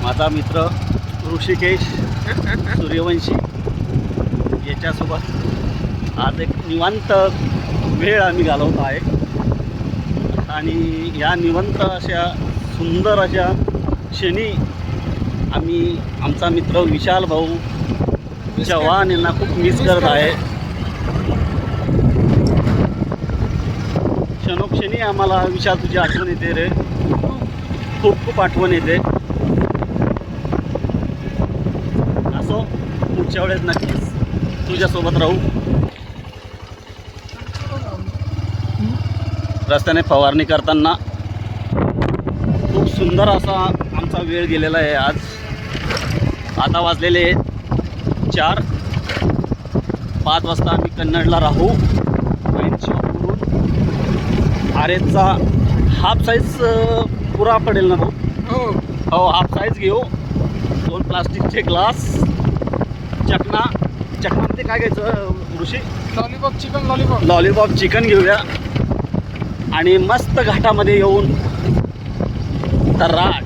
माझा मित्र ऋषिकेश सूर्यवंशी याच्यासोबत आज एक निवांत वेळ आम्ही घालवत आहे आणि या निवांत अशा सुंदर अशा क्षणी आम्ही आमचा मित्र विशाल भाऊ चव्हाण यांना खूप मिस करत आहे. क्षणोक्षणी आम्हाला विशाल तुझी आठवण येते रे, खूप खूप आठवण येते. असो, पुढच्या वेळेस नक्कीच तुझ्यासोबत राहू. रस्त्याने फवारणी करताना खूप सुंदर असा आमचा वेळ गेलेला आहे आज. आता वाजलेले 4. 5 वाजता आम्ही कन्नडला राहू. आरेचा हाफ साईज पुरा पडेल ना भाऊ? हो, हाफ साईज घेऊ. 2 प्लास्टिकचे ग्लास, चकनामध्ये काय घ्यायचं ऋषी? लॉलीपॉप चिकन घेऊया आणि मस्त घाटामध्ये येऊन तर्राट